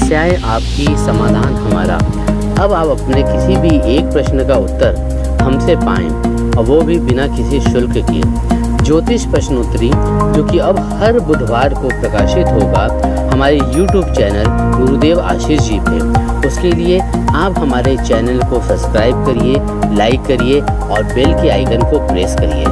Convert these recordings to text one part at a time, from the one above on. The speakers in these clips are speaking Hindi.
समस्याएं आपकी, समाधान हमारा। अब आप अपने किसी भी एक प्रश्न का उत्तर हमसे पाएं, और वो भी बिना किसी शुल्क के। ज्योतिष प्रश्नोत्तरी, जो कि अब हर बुधवार को प्रकाशित होगा हमारे YouTube चैनल गुरुदेव आशीष जी पे। उसके लिए आप हमारे चैनल को सब्सक्राइब करिए, लाइक करिए और बेल के आइकन को प्रेस करिए।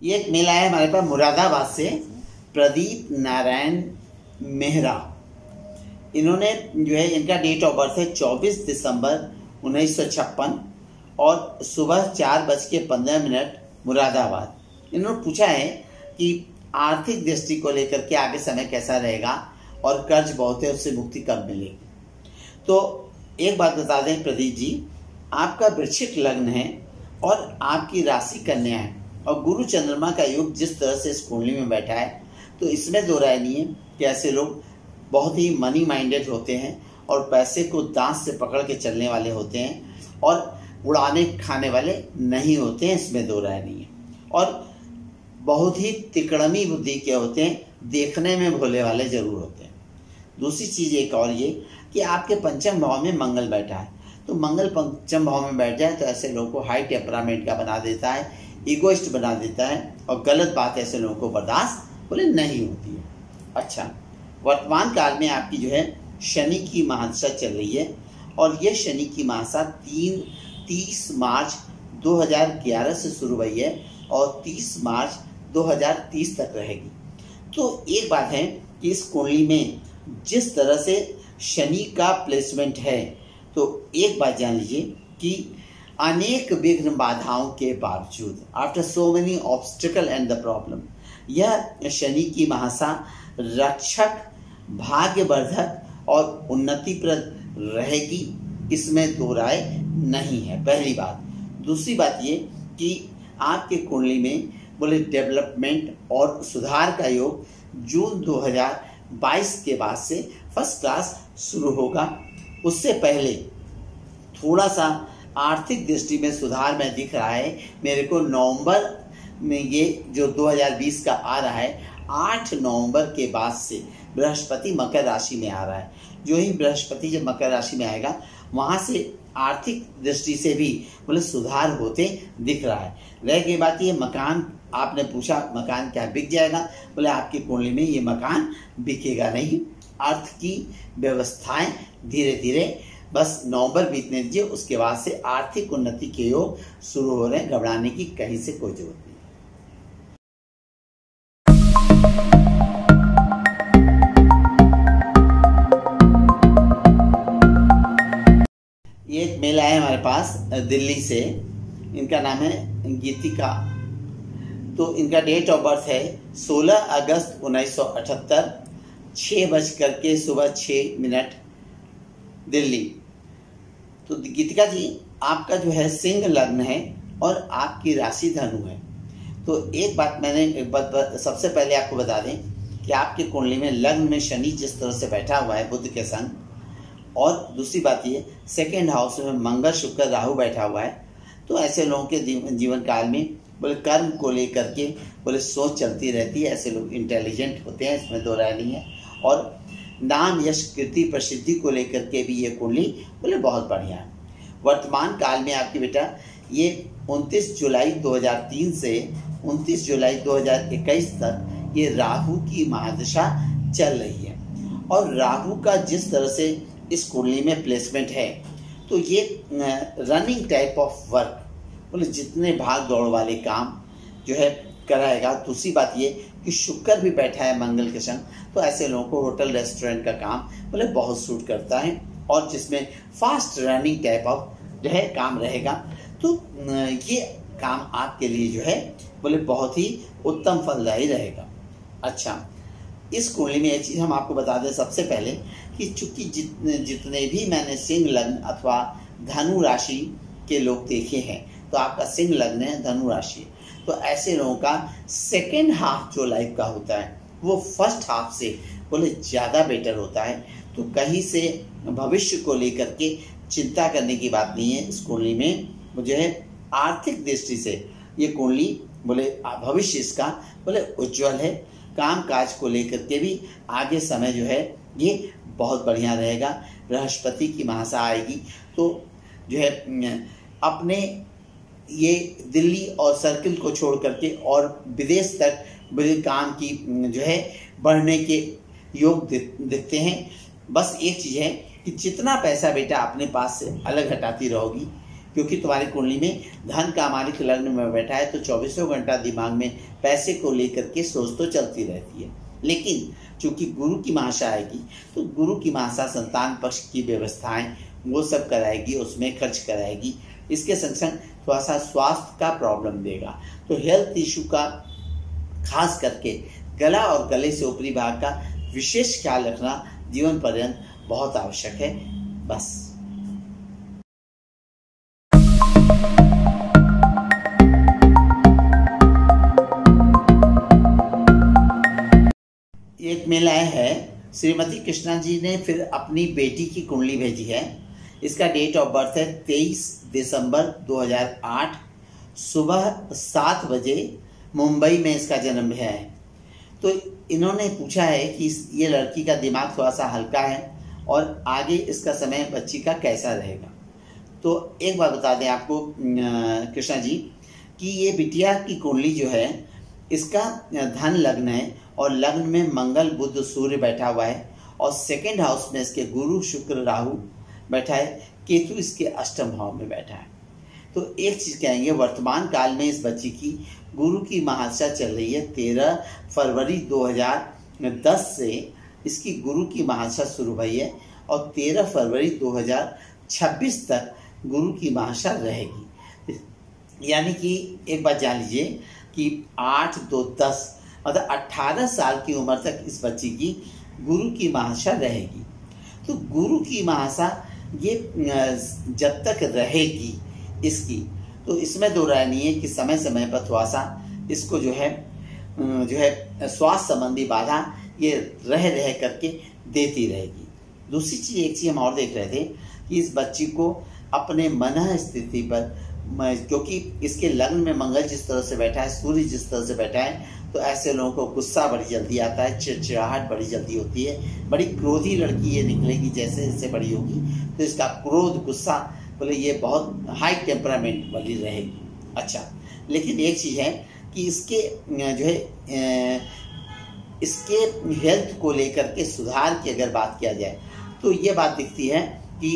ये एक मेल आया हमारे पास मुरादाबाद से, प्रदीप नारायण मेहरा। इन्होंने जो है, इनका डेट ऑफ बर्थ है 24 दिसंबर 1956 और सुबह 4:15 मुरादाबाद। इन्होंने पूछा है कि आर्थिक दृष्टि को लेकर के आगे समय कैसा रहेगा और कर्ज बहुत है, उससे मुक्ति कब मिलेगी। तो एक बात बता दें प्रदीप जी, आपका वृश्चिक लग्न है और आपकी राशि कन्या है, और गुरु चंद्रमा का योग जिस तरह से इस कुंडली में बैठा है, तो इसमें दो राय नहीं है कि ऐसे लोग बहुत ही मनी माइंडेड होते हैं और पैसे को दांत से पकड़ के चलने वाले होते हैं और उड़ाने खाने वाले नहीं होते हैं, इसमें दो राय नहीं है। और बहुत ही तिकड़मी बुद्धि के होते हैं, देखने में भोले वाले जरूर होते हैं। दूसरी चीज एक और ये कि आपके पंचम भाव में मंगल बैठा है, तो मंगल पंचम भाव में बैठ जाए तो ऐसे लोगों को हाई टेम्परामेंट का बना देता है, इगोइस्ट बना देता है, और गलत बात ऐसे लोगों को बर्दाश्त बोले नहीं होती है। अच्छा, वर्तमान काल में आपकी जो है शनि की महादशा चल रही है, और ये शनि की महादशा 30 मार्च 2011 से शुरू हुई है और 30 मार्च 2030 तक रहेगी। तो एक बात है कि इस कुंडली में जिस तरह से शनि का प्लेसमेंट है, तो एक बात जान लीजिए कि अनेक विघ्न बाधाओं के बावजूद, after so many obstacle and the problem, यह शनि की महादशा रक्षक, भाग्यवर्धक और उन्नतिप्रद रहेगी, इसमें दो राय नहीं है, पहली बात। दूसरी बात ये कि आपके कुंडली में बोले डेवलपमेंट और सुधार का योग जून 2022 के बाद से फर्स्ट क्लास शुरू होगा। उससे पहले थोड़ा सा आर्थिक दृष्टि में सुधार में दिख रहा है मेरे को। नवंबर में ये जो 2020 का आ रहा है, 8 नवंबर के बाद से बृहस्पति मकर राशि में आ रहा है। जो ही बृहस्पति जब मकर राशि में आएगा, वहां से आर्थिक दृष्टि से भी बोले सुधार होते दिख रहा है। रह गई बात ये मकान, आपने पूछा मकान क्या बिक जाएगा, बोले आपकी कुंडली में ये मकान बिकेगा नहीं। अर्थ की व्यवस्थाएं धीरे धीरे बस नवंबर बीतने दीजिए, उसके बाद से आर्थिक उन्नति के योग शुरू हो रहे हैं, घबराने की कहीं से कोई जरूरत नहीं। ये एक मेल आया हमारे पास दिल्ली से, इनका नाम है गीतिका। तो इनका डेट ऑफ बर्थ है 16 अगस्त 1978, 6:06 दिल्ली। तो गीतिका जी, आपका जो है सिंह लग्न है और आपकी राशि धनु है। तो एक बात सबसे पहले आपको बता दें कि आपके कुंडली में लग्न में शनि जिस तरह से बैठा हुआ है बुध के संग, और दूसरी बात ये सेकेंड हाउस में मंगल शुक्र राहु बैठा हुआ है, तो ऐसे लोगों के जीवन काल में बोले कर्म को लेकर के बोले सोच चलती रहती है। ऐसे लोग इंटेलिजेंट होते हैं, इसमें दो राय नहीं है। और नाम यश कीर्ति प्रसिद्धि को लेकर के भी ये कुंडली बोले बहुत बढ़िया है। वर्तमान काल में आपकी बेटा ये 29 जुलाई 2003 से 29 जुलाई 2021 तक ये राहु की महादशा चल रही है, और राहु का जिस तरह से इस कुंडली में प्लेसमेंट है, तो ये रनिंग टाइप ऑफ वर्क बोले जितने भाग दौड़ वाले काम जो है कराएगा। दूसरी बात ये कि शुक्र भी बैठा है मंगल के संग, तो ऐसे लोगों को होटल रेस्टोरेंट का काम बोले बहुत सूट करता है, और जिसमें फास्ट रनिंग टाइप ऑफ जो है काम रहेगा। तो ये काम आपके लिए जो है बोले बहुत ही उत्तम फलदायी रहेगा। अच्छा, इस कुंडली में एक चीज हम आपको बता दें सबसे पहले कि चूंकि जितने भी मैंने सिंह लग्न अथवा धनु राशि के लोग देखे हैं, तो आपका सिंह लग्न है, धनु राशि, तो ऐसे लोगों का सेकेंड हाफ जो लाइफ का होता है वो फर्स्ट हाफ से बोले ज़्यादा बेटर होता है। तो कहीं से भविष्य को लेकर के चिंता करने की बात नहीं है। इस कुंडली में जो है आर्थिक दृष्टि से ये कुंडली बोले भविष्य इसका बोले उज्जवल है। काम काज को लेकर के भी आगे समय जो है ये बहुत बढ़िया रहेगा। बृहस्पति की महासा आएगी तो जो है अपने ये दिल्ली और सर्किल को छोड़ करके और विदेश तक बड़े काम की जो है बढ़ने के योग दिखते हैं। बस एक चीज़ है कि जितना पैसा बेटा अपने पास से अलग हटाती रहोगी, क्योंकि तुम्हारी कुंडली में धन का मालिक लग्न में बैठा है, तो 24 घंटा दिमाग में पैसे को लेकर के सोच तो चलती रहती है। लेकिन चूंकि गुरु की महासा आएगी तो गुरु की महासा संतान पक्ष की व्यवस्थाएं वो सब कराएगी, उसमें खर्च कराएगी। इसके संग संग थोड़ा सा स्वास्थ्य का प्रॉब्लम देगा। तो हेल्थ इशू का खास करके गला और गले से ऊपरी भाग का विशेष ख्याल रखना जीवन पर्यंत बहुत आवश्यक है। बस एक मेल आया है, श्रीमती कृष्णा जी ने फिर अपनी बेटी की कुंडली भेजी है। इसका डेट ऑफ बर्थ है 23 दिसंबर 2008, सुबह 7 बजे मुंबई में इसका जन्म है। तो इन्होंने पूछा है कि ये लड़की का दिमाग थोड़ा सा हल्का है और आगे इसका समय बच्ची का कैसा रहेगा। तो एक बात बता दें आपको कृष्णा जी कि ये बिटिया की कुंडली जो है इसका धन लग्न है और लग्न में मंगल बुध सूर्य बैठा हुआ है और सेकंड हाउस में इसके गुरु शुक्र राहु बैठा है, केतु इसके अष्टम भाव में बैठा है। तो एक चीज कहेंगे, वर्तमान काल में इस बच्ची की गुरु की महादशा चल रही है। 13 फरवरी 2010 से इसकी गुरु की महादशा शुरू हुई है और 13 फरवरी 2026 तक गुरु की महादशा रहेगी। यानी कि एक बात जान लीजिए कि 8-2-10 मतलब 18 साल की उम्र तक इस बच्ची की गुरु की महादशा रहेगी। तो गुरु की महादशा ये जब तक रहेगी इसकी, तो इसमें दो राय नहीं है कि समय समय पर थोड़ा सा इसको जो है स्वास्थ्य संबंधी बाधा ये रह करके देती रहेगी। दूसरी चीज, एक चीज हम और देख रहे थे कि इस बच्ची को अपने मन स्थिति पर, क्योंकि इसके लग्न में मंगल जिस तरह से बैठा है, सूर्य जिस तरह से बैठा है, तो ऐसे लोगों को गुस्सा बड़ी जल्दी आता है, चिड़चिड़ाहट बड़ी जल्दी होती है। बड़ी क्रोधी लड़की ये निकलेगी जैसे जैसे बड़ी होगी, तो इसका क्रोध गुस्सा बोले ये बहुत हाई टेम्परामेंट वाली रहेगी। अच्छा, लेकिन एक चीज़ है कि इसके जो है इसके हेल्थ को लेकर के सुधार की अगर बात किया जाए तो ये बात दिखती है कि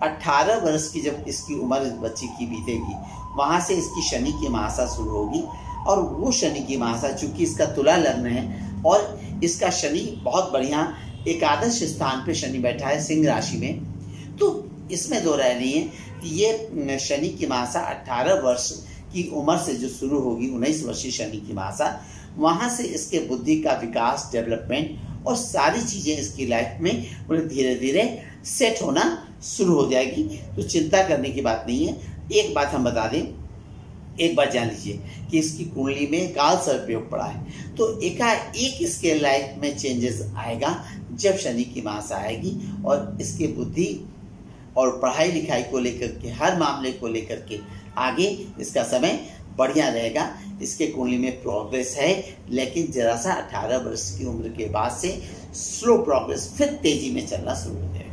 18 वर्ष की जब इसकी उम्र इस बच्ची की बीतेगी, वहाँ से इसकी शनि की महादशा शुरू होगी और वो शनि की महादशा, चूंकि इसका तुला लग्न है और इसका शनि बहुत बढ़िया एकादश स्थान पे शनि बैठा है सिंह राशि में, तो इसमें दो राय नहीं है कि ये शनि की महादशा 18 वर्ष की उम्र से जो शुरू होगी, 19 वर्षीय शनि की महादशा, वहाँ से इसके बुद्धि का विकास, डेवलपमेंट और सारी चीज़ें इसकी लाइफ में धीरे धीरे सेट होना शुरू हो जाएगी। तो चिंता करने की बात नहीं है। एक बात हम बता दें, एक बात जान लीजिए कि इसकी कुंडली में काल सर्प योग पड़ा है, तो एकाएक इसके लाइफ में चेंजेस आएगा जब शनि की महादशा आएगी और इसके बुद्धि और पढ़ाई लिखाई को लेकर के, हर मामले को लेकर के आगे इसका समय बढ़िया रहेगा। इसके कुंडली में प्रोग्रेस है, लेकिन जरा सा 18 वर्ष की उम्र के बाद से स्लो प्रोग्रेस, फिर तेजी में चलना शुरू हो जाएगा।